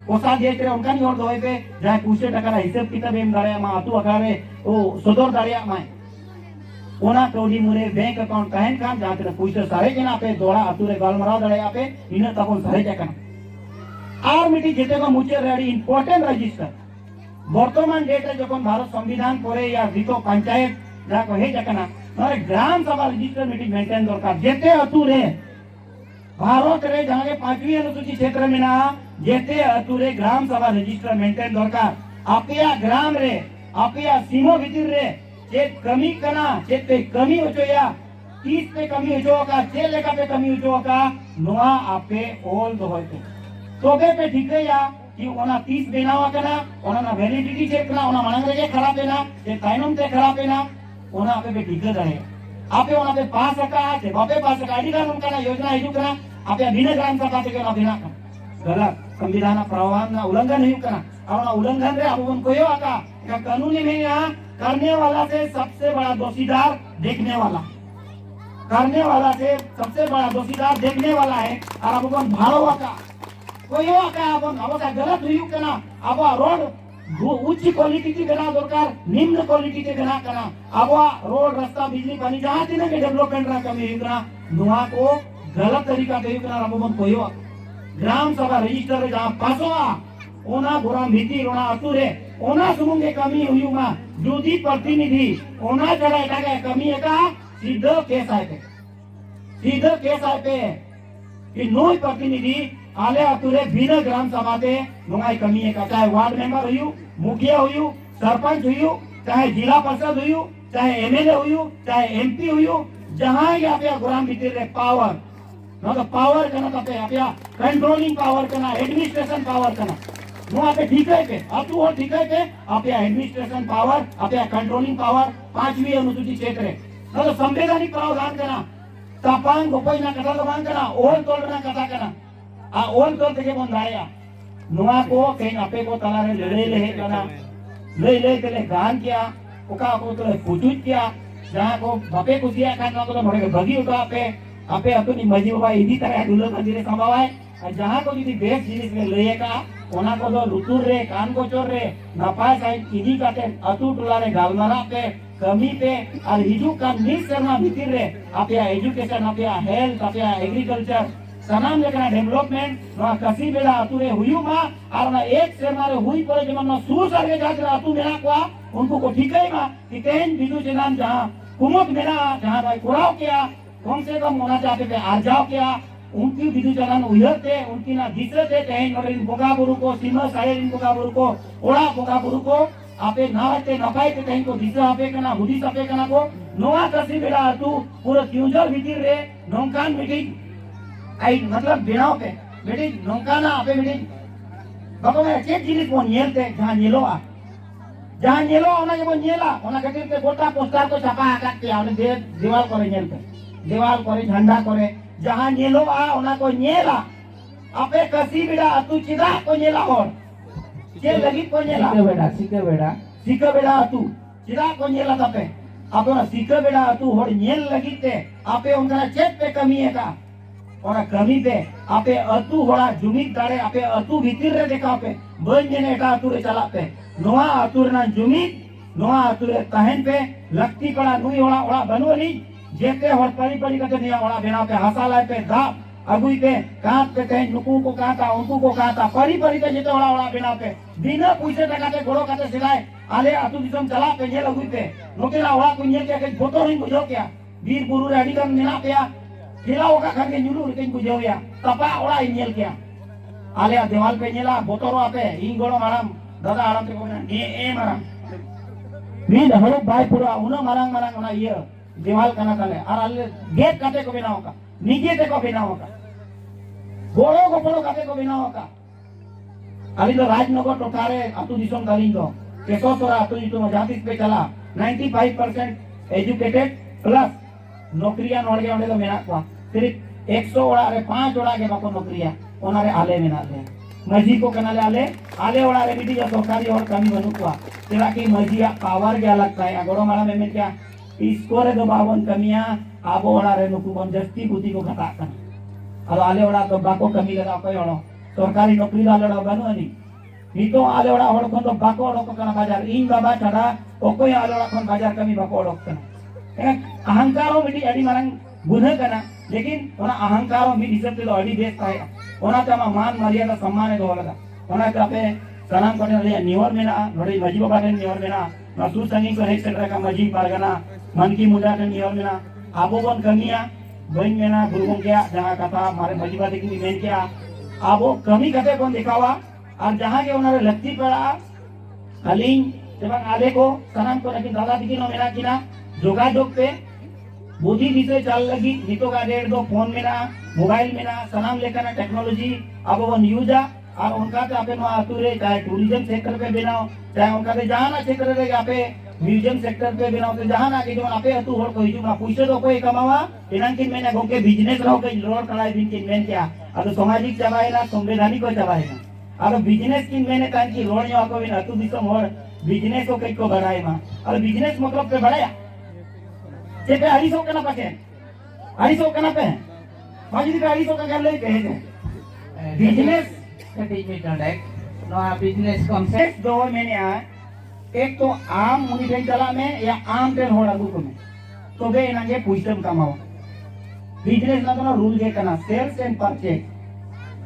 कोसा देश रे उनका नियोर दोए पे जहाँ पूछे टका हिसाब किताब एम दाड़े मा अतु अकारे ओ सदर दाड़े माय ओना कौड़ी मुरे बैंक अकाउंट तहन कान जहाँ तेरे पूछे सारे के ना पे दोड़ा अतु रे गालमराव दाड़े पे इन्हें तबों सारे जकन आर मिटी जेते को मुझे रेडी इम्पोर्टेंट रजिस्टर बर्तमान डेटे जखन भारत संविधान परे या दितो पंचायत जहाँ को हे जकना मारे ग्राम सभा रजिस्टर मीटिंग मेंटेन दरकार जेते अतु रे भारत रे जहाँ के 5वीं अनुसूची क्षेत्र में ना जेते अतु रे ग्राम सभा रजिस्टर मेंटेन दरकार आपया ग्राम रे आपया सीमो भीतर रे जे कमी कना जे पे कमी हो या 30 पे कमी हो का जे लेका पे कमी हो का नोआ आपे ओल दो होते तोबे पे ठीक है या कि ओना 30 बेनावा कना ओना ना वैलिडिटी चेक कना ओना मानंग रे खराब है ना जे ताइनम ते खराब है ना ओना आपे पे ठीक है आपे ओना पे पास का है बापे पास का आईडी कार्ड उनका ना योजना हिजू कना आपे बिना ग्राम सभा के ना बिना गलत संविधान प्रावधान ना उल्लंघन नहीं करना और उल्लंघन रे अब उनको यो आका कानूनी में यहाँ करने वाला से सबसे बड़ा दोषीदार देखने वाला करने वाला से सबसे बड़ा दोषीदार देखने वाला है और अब उन भाड़ो आका कोई आका अब का गलत हुई करना अब रोड उच्च क्वालिटी की बना दरकार निम्न क्वालिटी के बना करना अब रोड रास्ता बिजली पानी जहाँ थी ना के डेवलपमेंट रा कमी हुई करना नुआ को गलत तरीका पे करना अब उन कोई ग्राम सभा रजिस्टर जहाँ पासोआ ओना गुराम भीति रोना अतुरे ओना सुमुंगे कमी हुई मा जुदी प्रतिनिधि ओना जरा इटाके कमी का सीधो केस आए पे कि नोई प्रतिनिधि आले अतुरे बिना ग्राम सभा ते नोंगाई कमी का चाहे वार्ड मेंबर हुई मुखिया हुई सरपंच हुई चाहे जिला परिषद हुई चाहे एमएलए हुई चाहे एमपी हुई जहाँ यहाँ पे गुराम भीति रे पावर ना तो पावर करना तो पे कंट्रोलिंग पावर करना एडमिनिस्ट्रेशन पावर करना वो आपे ठीक है पे अब तू और ठीक है पे आपे एडमिनिस्ट्रेशन पावर आपे कंट्रोलिंग पावर 5वीं अनुसूची क्षेत्र है ना तो संवैधानिक प्रावधान करना तापांग गोपाई ना कथा दबान करना ओल तोल ना कथा करना आ ओल तोल के बंद आया नुआ को कहीं आपे को तला रे ले करना ले के गान किया ओका को तो कुचुच किया जहां को बापे कुसिया खाना को तो मोड़े भगी उठा आपे अपनी मजी बाबा इदी तरह दुल्हन मंदिर संभावाए और जहां को यदि बेस जिनिस में लेगा ओना को दो लुतुर रे कान को चोर रे नपाय साइड इदी काटे अतु टुला रे गालमारा पे कमी पे और हिजू का मिस करना भीतर रे आपया एजुकेशन आपया हेल्थ आपया एग्रीकल्चर सनाम लेकर डेवलपमेंट ना कसी बेला अतु रे हुयू मा और ना एक से मारे हुई पर जमन ना सूर सरगे जात रे अतु मेरा को उनको को ठीक है मा कि तेन बिदु के नाम जहां कुमुद मेरा जहां भाई कुराव किया कम से कम होना चाहते थे आजाओ क्या उनकी विधि चलन उयरते उनकी ना दिसते थे और इन बोगा बुरु को सीमा सारे इन बोगा बुरु को ओड़ा बोगा बुरु को आपे ना रहते ना पाए थे कहीं को दिशा आपे करना बुद्धि सपे करना को नोआ कसी बेला तू पूरा क्यूंजल भीतर रे नौकान मीटिंग आई मतलब बिनाव पे मीटिंग नौकाना आपे मीटिंग बाबा मैं चेक जिनिस को नियलते जहाँ नियलो ओना जब नियला ओना कटिर के गोटा पोस्टर को छपा आकाट के आपने दीवार करे नियलते देवाल करे झंडा करे जहाँ नेलो आ ओना को नेला आपे कसी बिड़ा तू चिदा को नेला और के लगी को नेला सीके बेड़ा तू चिदा को नेला तपे आप ना सीके बेड़ा तू होड़ नेल लगी ते आपे उनका चेक पे कमी है का और कमी पे आपे अतु होड़ा जुमित दाड़े आपे अतु भीतर रे देखा पे बन जेने एटा अतु रे चला पे नोआ अतु ना जुमित नोआ अतु रे तहन पे लगती पड़ा नुई होड़ा होड़ा बनवली जेते हर परी कते निया वाला बेना पे हसाला पे धा अगुई पे काट पे कहीं नुकू को काटा उनको को काटा परी के जेते वाला बेना पे बिना पूछे टकाते गोड़ो काटे सिलाए आले अतु दिसम चला पे ये लगुई पे नोकेला वाला कुन्ये के फोटो नहीं बुझो क्या वीर गुरु रे अडिगम निना पे खिला होगा खाके नुलु रे कहीं बुझो या तपा वाला इन्यल क्या आले देवाल पे नेला बोतरो आपे इन गोड़ो मारम दादा आराम से कोना ए मारम वीर हरो भाई पूरा उना मारंग उना ये देवाल कना तले और अल्ले गेट काटे को बिना होगा निजे ते को बिना होगा गोड़ो काटे को बिना होगा अभी तो राजनगर टोटारे अतु दिसम दालिंग दो केसो तोरा अतु दिसम जातिस पे चला 95% एजुकेटेड प्लस नौकरियां नोड़गे ओंडे तो मेना को सिर्फ 100 ओड़ा रे 5 ओड़ा के बाको नौकरियां ओनारे आले मेना ले मजी को कनाले आले ओड़ा रे बिटी सरकारी और कमी बनु को तेरा की मजिया पावर के अलग है गोड़ो मारा में क्या इसको रे दो बावन कमियां आबो ओड़ा रे नुकु बन जस्ती बुद्धि को घटा कर और आले ओड़ा तो बाको कमी लगा कोई ओड़ो सरकारी नौकरी आले बानुआनी नितो आले ओड़ा हड़ खन तो बाको ओडोक कना बाजार इन बाबा छाड़ा ओकोय आले ओड़ा खन बाजार कमी बाको ओडोक कना अहंकार मिडी अडी मारंग गुना कना लेकिन ओना अहंकार मिड हिसाब ते अडी बेस ताय ओना तमा मान मर्यादा सम्मान दो लगा ओना कापे सनाम कोने रे निवर मेना नोडे मजी बाबा ने निवर मेना नसु संगी को हेक सेंटर का मजी पारगना मन की मुंडा ने निवर मेना आबो बन कमिया बन मेना गुरुगों के जहां कथा मारे मजी बात की मेन क्या आबो कमी कते बन दिखावा और जहां के उनारे लगती पड़ा अलिंग जब आले को सनाम को लेकिन दादा दिखी नो मेना किना जोगाजोग पे बुद्धि दिसे चल लगी नितो का डेढ़ दो फोन में ना मोबाइल में ना सनाम लेकर ना टेक्नोलॉजी अब वो न्यूज और उनका तो आपे आतुरे चाहे टूरिज्म सेक्टर पे बनाओ चाहे उनका तो जहाँ ना क्षेत्र रे आपे म्यूजियम सेक्टर पे बनाओ तो जहाँ ना के जो आपे अतु होड़ को हिजू ना पूछे तो कोई कमावा इनान किन मैंने गोके बिजनेस रहो के रोड कलाई बिन किन मैंने क्या अब सामाजिक चबाए ना संवैधानिक को चबाए ना अब बिजनेस किन मैंने तान की रोड यो को बिन अतु दिसम होड़ बिजनेस को कई को बढ़ाए मा अब बिजनेस मतलब पे बढ़ाया चेपे अड़ीसो कना पाके अड़ीसो कना पे माजी का अड़ीसो का कर ले कहे बिजनेस बिजनेस कॉन्सेप्ट दो मैंने एक तो आम मुनि चला में या आम ट्रेन हो लागू को में तो बे इनागे पुइसम कमाओ बिजनेस ना तो रूल के कना सेल्स एंड परचेज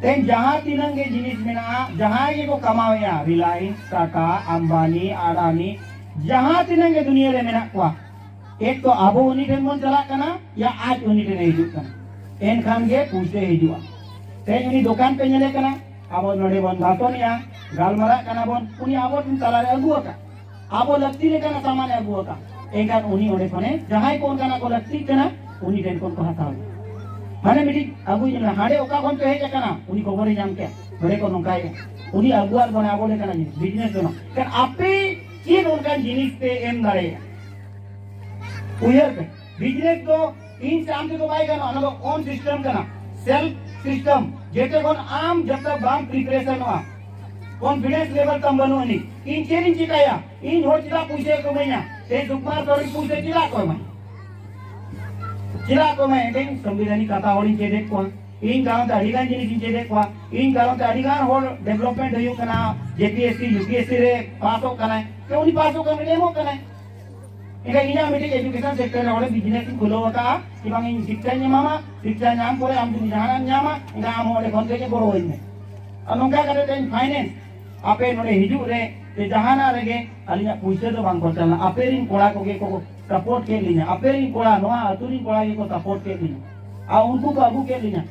तेन जहां तिनंगे जिनिस में ना जहां ये को कमाओ या रिलायंस टाटा अंबानी अडानी जहां तिनंगे दुनिया रे में ना को एक तो आबो उनी ठेन मन चला कना या आज उनी ठेन हिजू कना एन खान गे पूछते हिजुआ तेन उनी दुकान पे नेले कना आबो नोडे बन भातोनिया गालमरा कना बन उनी आबो तुम चला रे अगुआ का आबो लगती ले कना सामान अगुआ का एकान उनी ओडे कोने जहां कोन कना को लगती कना उनी ठेन कोन को हताव माने मिडी अगु इन हाडे ओका कोन पे हे कना उनी को बरे जाम के नोडे को नोकाय उनी अगुआ बन आबो ले कना बिजनेस दोनो कर आपे की उनका जिनिस पे एम दाड़े उयर पे बिजनेस तो इन शाम के तो बाई करना अनलो ओन सिस्टम करना सेल्फ सिस्टम जेते कोन आम जब तक बाम प्रिपरेशन हुआ कॉन्फिडेंस लेवल तम बनवानी इन चेरिंग चिकाया इन हो चिला पूछे को मैया ते दुखमार तोरी पूछे चिला को मैं देख संविधानिक कथा होड़ी के देख को इन गांव ते अडिगान जिनिस के देख को इन गांव ते अडिगान होल डेवलपमेंट होयो कना जेपीएससी यूपीएससी रे पास हो कना के उनी पास हो कना लेमो कना इनका इना मिटिक एजुकेशन सेक्टर रे बिजनेस खुलो होता कि बांग इन शिक्षा न्यामा शिक्षा न्याम करे हम दिन जाना न्यामा इना हम ओडे कोन के बरो होइने अनोंगा करे तेन फाइनेंस आपे नोडे हिजू रे ते जहाना रेगे अलिया पुइसे तो बांग को चलना आपे रिन कोड़ा को के को सपोर्ट के लिना आपे रिन कोड़ा नोआ अतुरी कोड़ा के को सपोर्ट के लिना आ उनको को अगु के लिना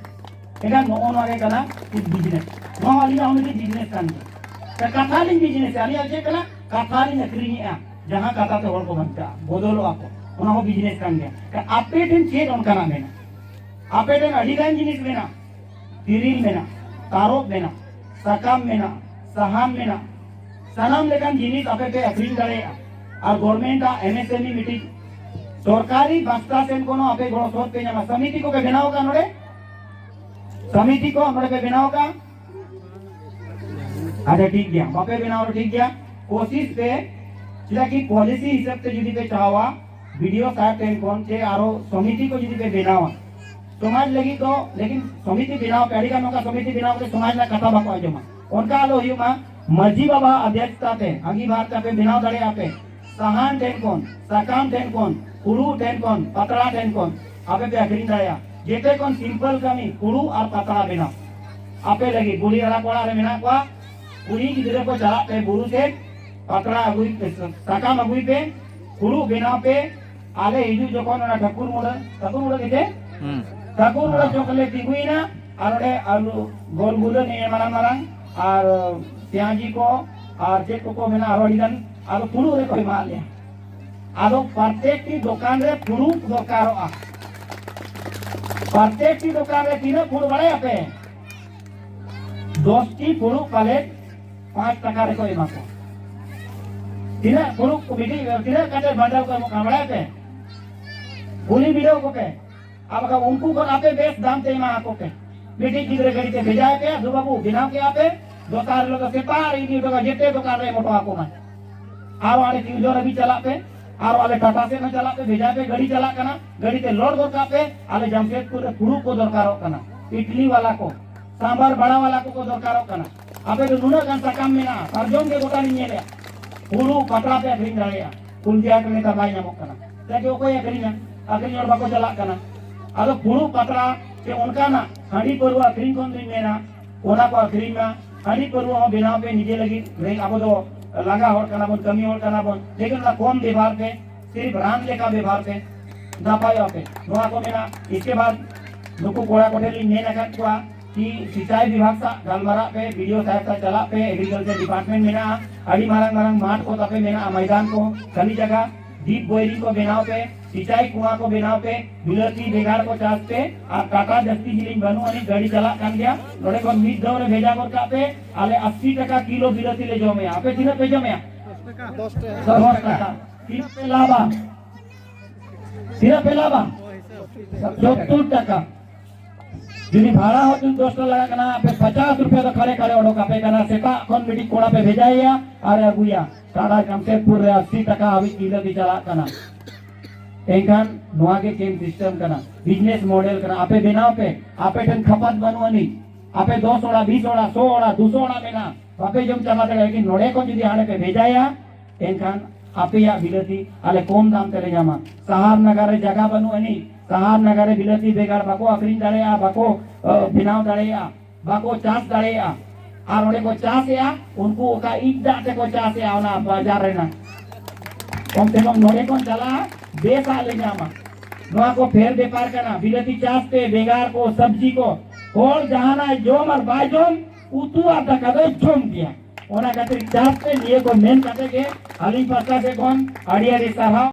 एका नो ओन रे कना बिजनेस नो अलिया उनकी बिजनेस कान का कथालिन बिजनेस अलिया जे कना कथालिन अक्रिनिया जहां कथा तो और को बनता बोदलो आपो उना हो बिजनेस कान गया आपे टेन चेक उनका ना मेना आपे टेन अडिगान जिनिस मेना तिरिल मेना तारोब मेना सकाम मेना सहाम मेना सनाम लेकिन जिनिस आपे पे अक्रिन करे और गवर्नमेंट आ एमएसएमई मीटिंग सरकारी बस्ता सेन कोनो आपे गड़ो सोच पे नमा समिति को पे बनाओ का नोडे समिति को नोडे पे बनाओ का अच्छा ठीक गया बापे बनाओ ठीक गया कोशिश पे चिला की पॉलिसी हिसाब से जुदी पे चाहवा वीडियो साथ टेन कौन से आरो समिति को जुदी पे बनावा समाज लगी तो लेकिन समिति बनाओ पेड़ी का नौका समिति बनाओ के समाज ना कथा बाको आजमा उनका आलो युमा मजी बाबा अध्यक्षता पे आगी भारत पे बनाओ दड़े आपे सहान टेन कौन सकाम टेन कौन कुड़ू टेन कौन पतला टेन कौन आपे पे अग्रिन दाया जेते कौन सिंपल कमी कुड़ू और पतला बनाओ आपे लगी बुढ़ी वाला कोड़ा रे मेना को कुड़ी गिदरे को चला पे बुरु से पतला अगुई पे सकाम अगुई पे कुड़ू बिना पे आले हिजू जखन ना ठाकुर मुड़ा केते ठाकुर मुड़ा चोकले तिगुई ना आरोडे आलू गोल गुलो ने मारang मारang और त्याजी को और चेक को मेना आरोडिगन आरो कुड़ू रे कोई माल ले आरो प्रत्येक की दुकान रे कुड़ू दरकारोआ प्रत्येक की दुकान रे तीन कुड़ू बड़े आपे 10 की कुड़ू प्लेट 5 टका रे कोई माको तीना कुड़ू को बिटी तीना काटे बंडल को कामड़ा पे गोली वीडियो को पे अब का उनको को आपे बेस दाम ते मा को पे बेटी गिदरे गड़ी ते भेजा पे दो बाबू बिना के आपे दुकान लोग से पार इनी तो जेते दुकान रे मोटो आको मा आर वाले फ्यूजर अभी चला पे आर वाले टाटा से न चला पे भेजा पे गाड़ी चला कना गाड़ी ते लोड दरकार पे आले जमशेदपुर कुड़ू को दरकार कना इटली वाला को सांबर बड़ा वाला को दरकारों कना आपे तो नुना kan sakam मेना sarjom के गोटा नहीं है पुरु पतरा पे अग्रिम दाड़ेया कुंजिया के नेता बाई नामक कना ताकि वो कोई अग्रिम और बाको चला कना अगर पुरु पतरा के उनका ना हंडी परवा अग्रिम कौन दिन मेना ओना को अग्रिम ना हंडी परवा हो बिना पे नीचे लगी रेंग आपो तो लगा और कना बोन कमी और कना बोन लेकिन ना कौन व्यवहार पे सिर्फ रान लेका व्यवहार पे दापाया पे नोआ को मेना इसके बाद नुकु कोड़ा कोटेली ने नगन को कि सिंचाई विभाग सा गालमारा पे वीडियो साहब सा चला पे एग्रीकल्चर डिपार्टमेंट में ना अड़ी मारंग मारंग माठ को तपे में ना मैदान को सभी जगह डीप बोरिंग को बनाओ पे सिंचाई कुआं को बनाओ पे बिलती बेगाड़ को चास पे आ काका दस्ती जिलिंग बनू अनि गाड़ी चला कान गया नोड़े को मीट दौरे भेजा कर का पे आले 80 टका किलो बिलती ले जाओ में आपे तीन पे जाओ में 10 टका तीन पे लाभा 70 टका जिनी भाड़ा हो तुम दोस्तों लगा करना पे 50 रुपया तो खरे खरे ओडो का पे करना सेटा कौन मीटिंग कोड़ा पे भेजाइया अरे अगुया साड़ा कम से पूरे 80 टका अभी किलो की चला करना एकान नोआ के केम सिस्टम करना बिजनेस मॉडल करना आपे बनाओ पे आपे टन खपत बनवानी आपे 10 ओड़ा 20 ओड़ा 100 ओड़ा 200 ओड़ा में ना आपे जम चला दे कि नोड़े को जदी आड़े पे भेजाया एकान आपे या बिलती आले कोम दाम तेरे जामा सहार नगरे जगह बनवानी सहार नगरे बिलती बेगार बाको अकरिन दाड़ेया बाको बिनाव दाड़ेया बाको चास दाड़ेया और ओड़े को चास या उनको का ईट दाटे को चास या ना बाजार रहना कम से कम नोड़े को चला बेसा ले जामा नोआ को फेर व्यापार करना बिलती चास पे बेगार को सब्जी को और जहाना जोम और बाजोम उतु आता कदे जोम दिया ओना खातिर चास पे लिए को मेन काटे के अली पासा के कौन अड़िया रे साहा